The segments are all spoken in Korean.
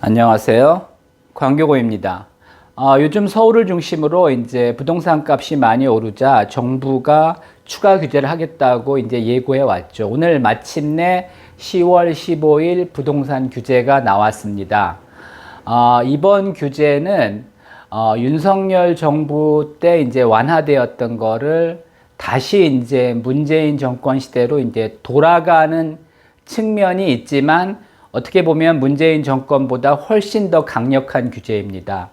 안녕하세요. 광교고입니다. 요즘 서울을 중심으로 이제 부동산 값이 많이 오르자 정부가 추가 규제를 하겠다고 이제 예고해 왔죠. 오늘 마침내 10월 15일 부동산 규제가 나왔습니다. 이번 규제는 윤석열 정부 때 이제 완화되었던 거를 다시 이제 문재인 정권 시대로 이제 돌아가는 측면이 있지만 어떻게 보면 문재인 정권보다 훨씬 더 강력한 규제입니다.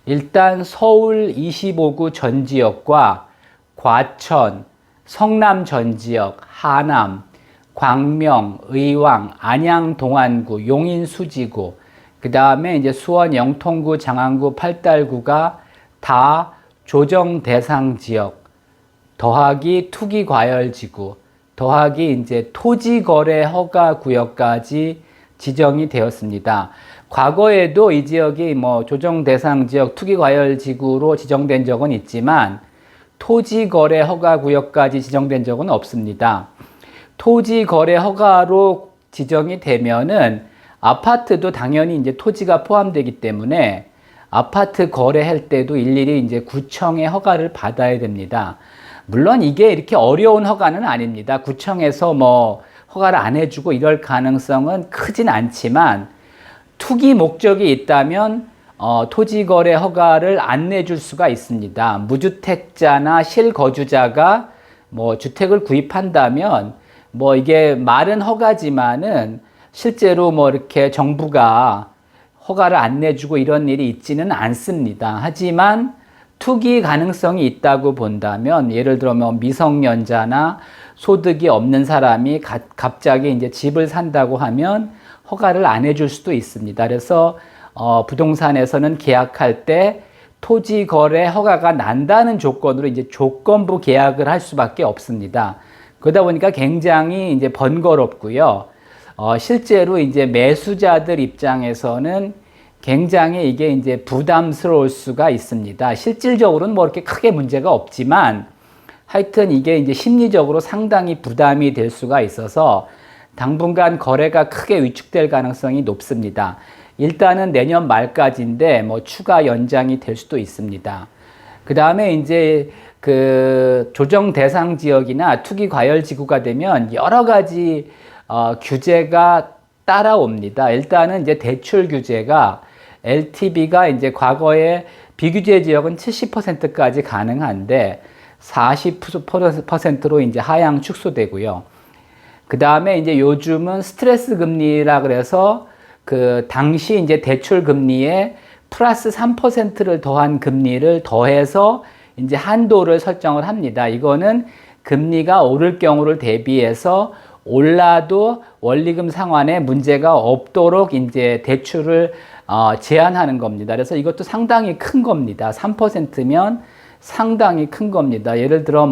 일단 서울 25구 전 지역과 과천, 성남 전 지역, 하남, 광명, 의왕, 안양 동안구, 용인 수지구, 그 다음에 이제 수원 영통구, 장안구, 팔달구가 다 조정 대상 지역, 더하기 투기 과열지구, 더하기 이제 토지 거래 허가 구역까지 지정이 되었습니다. 과거에도 이 지역이 조정 대상 지역 투기 과열 지구로 지정된 적은 있지만 토지 거래 허가 구역까지 지정된 적은 없습니다. 토지 거래 허가로 지정이 되면은 아파트도 당연히 이제 토지가 포함되기 때문에 아파트 거래할 때도 일일이 이제 구청의 허가를 받아야 됩니다. 물론 이게 이렇게 어려운 허가는 아닙니다. 구청에서 허가를 안 해주고 이럴 가능성은 크진 않지만 투기 목적이 있다면 토지거래 허가를 안 내줄 수가 있습니다. 무주택자나 실거주자가 주택을 구입한다면 이게 말은 허가지만은 실제로 이렇게 정부가 허가를 안 내주고 이런 일이 있지는 않습니다. 하지만 투기 가능성이 있다고 본다면 예를 들어 미성년자나 소득이 없는 사람이 갑자기 이제 집을 산다고 하면 허가를 안 해줄 수도 있습니다. 그래서 부동산에서는 계약할 때 토지 거래 허가가 난다는 조건으로 이제 조건부 계약을 할 수밖에 없습니다. 그러다 보니까 굉장히 이제 번거롭고요. 실제로 이제 매수자들 입장에서는 굉장히 이게 이제 부담스러울 수가 있습니다. 실질적으로는 이렇게 크게 문제가 없지만 하여튼 이게 이제 심리적으로 상당히 부담이 될 수가 있어서 당분간 거래가 크게 위축될 가능성이 높습니다. 일단은 내년 말까지인데 추가 연장이 될 수도 있습니다. 그 다음에 이제 그 조정 대상 지역이나 투기 과열 지구가 되면 여러 가지 규제가 따라옵니다. 일단은 이제 대출 규제가 LTV가 이제 과거에 비규제 지역은 70%까지 가능한데 40%로 이제 하향 축소되고요. 그 다음에 이제 요즘은 스트레스 금리라 그래서 그 당시 이제 대출 금리에 플러스 3%를 더한 금리를 더해서 이제 한도를 설정을 합니다. 이거는 금리가 오를 경우를 대비해서 올라도 원리금 상환에 문제가 없도록 이제 대출을 제한하는 겁니다. 그래서 이것도 상당히 큰 겁니다. 3%면 상당히 큰 겁니다. 예를 들어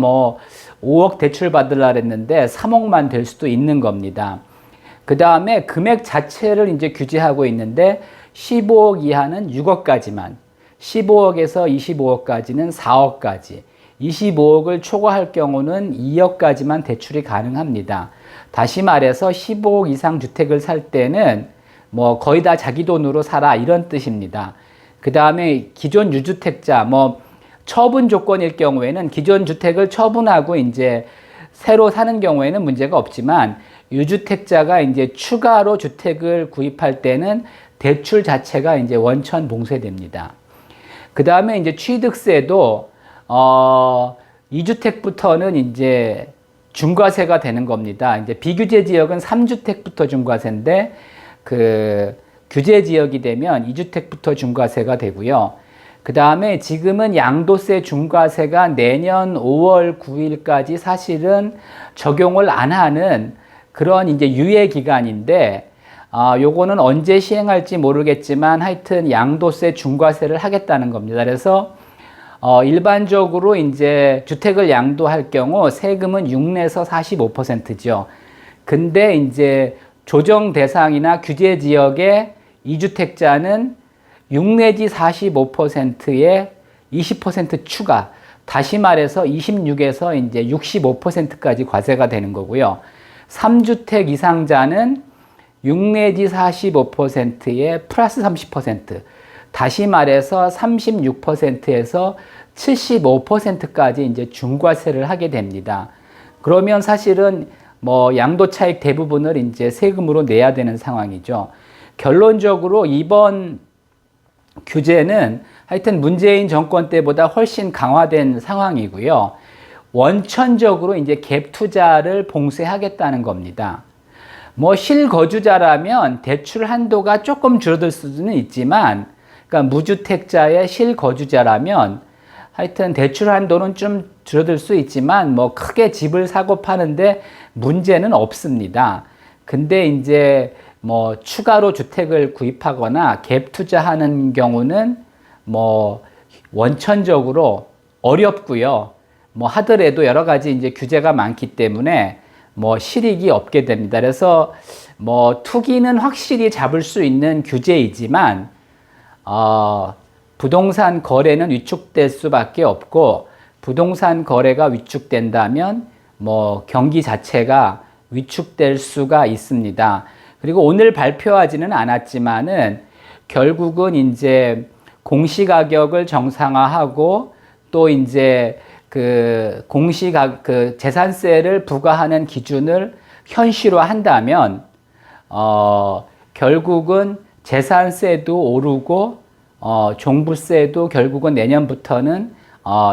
5억 대출 받으려고 했는데 3억만 될 수도 있는 겁니다. 그 다음에 금액 자체를 이제 규제하고 있는데 15억 이하는 6억까지만, 15억에서 25억까지는 4억까지, 25억을 초과할 경우는 2억까지만 대출이 가능합니다. 다시 말해서 15억 이상 주택을 살 때는 거의 다 자기 돈으로 사라 이런 뜻입니다. 그 다음에 기존 유주택자 처분 조건일 경우에는 기존 주택을 처분하고 이제 새로 사는 경우에는 문제가 없지만 유주택자가 이제 추가로 주택을 구입할 때는 대출 자체가 이제 원천 봉쇄됩니다. 그 다음에 이제 취득세도 2주택부터는 이제 중과세가 되는 겁니다. 이제 비규제 지역은 3주택부터 중과세인데 그 규제 지역이 되면 2주택부터 중과세가 되고요. 그 다음에 지금은 양도세 중과세가 내년 5월 9일까지 사실은 적용을 안 하는 그런 이제 유예 기간인데, 요거는 언제 시행할지 모르겠지만 하여튼 양도세 중과세를 하겠다는 겁니다. 그래서 일반적으로 이제 주택을 양도할 경우 세금은 6내에서 45%죠. 근데 이제 조정 대상이나 규제 지역의 2주택자는 6 내지 45%에 20% 추가, 다시 말해서 26에서 이제 65%까지 과세가 되는 거고요. 3주택 이상자는 6 내지 45%에 플러스 30%, 다시 말해서 36%에서 75%까지 이제 중과세를 하게 됩니다. 그러면 사실은 뭐 양도 차익 대부분을 이제 세금으로 내야 되는 상황이죠. 결론적으로 이번 규제는 하여튼 문재인 정권 때보다 훨씬 강화된 상황이고요. 원천적으로 이제 갭 투자를 봉쇄하겠다는 겁니다. 뭐 실거주자라면 대출 한도가 조금 줄어들 수는 있지만, 그러니까 무주택자의 실거주자라면 하여튼 대출 한도는 좀 줄어들 수 있지만 뭐 크게 집을 사고 파는데 문제는 없습니다. 근데 이제 뭐 추가로 주택을 구입하거나 갭 투자하는 경우는 뭐 원천적으로 어렵고요. 뭐 하더라도 여러 가지 이제 규제가 많기 때문에 뭐 실익이 없게 됩니다. 그래서 뭐 투기는 확실히 잡을 수 있는 규제이지만 부동산 거래는 위축될 수밖에 없고, 부동산 거래가 위축된다면 뭐 경기 자체가 위축될 수가 있습니다. 그리고 오늘 발표하지는 않았지만은 결국은 이제 공시가격을 정상화하고 또 이제 그 재산세를 부과하는 기준을 현실화한다면 결국은 재산세도 오르고 종부세도 결국은 내년부터는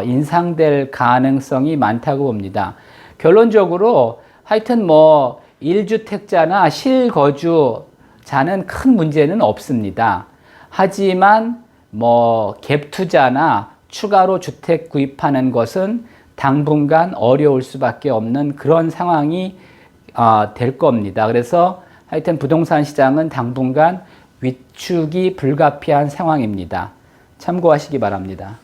인상될 가능성이 많다고 봅니다. 결론적으로 하여튼 뭐 1주택자나 실거주자는 큰 문제는 없습니다. 하지만 뭐 갭 투자나 추가로 주택 구입하는 것은 당분간 어려울 수밖에 없는 그런 상황이 될 겁니다. 그래서 하여튼 부동산 시장은 당분간 위축이 불가피한 상황입니다. 참고하시기 바랍니다.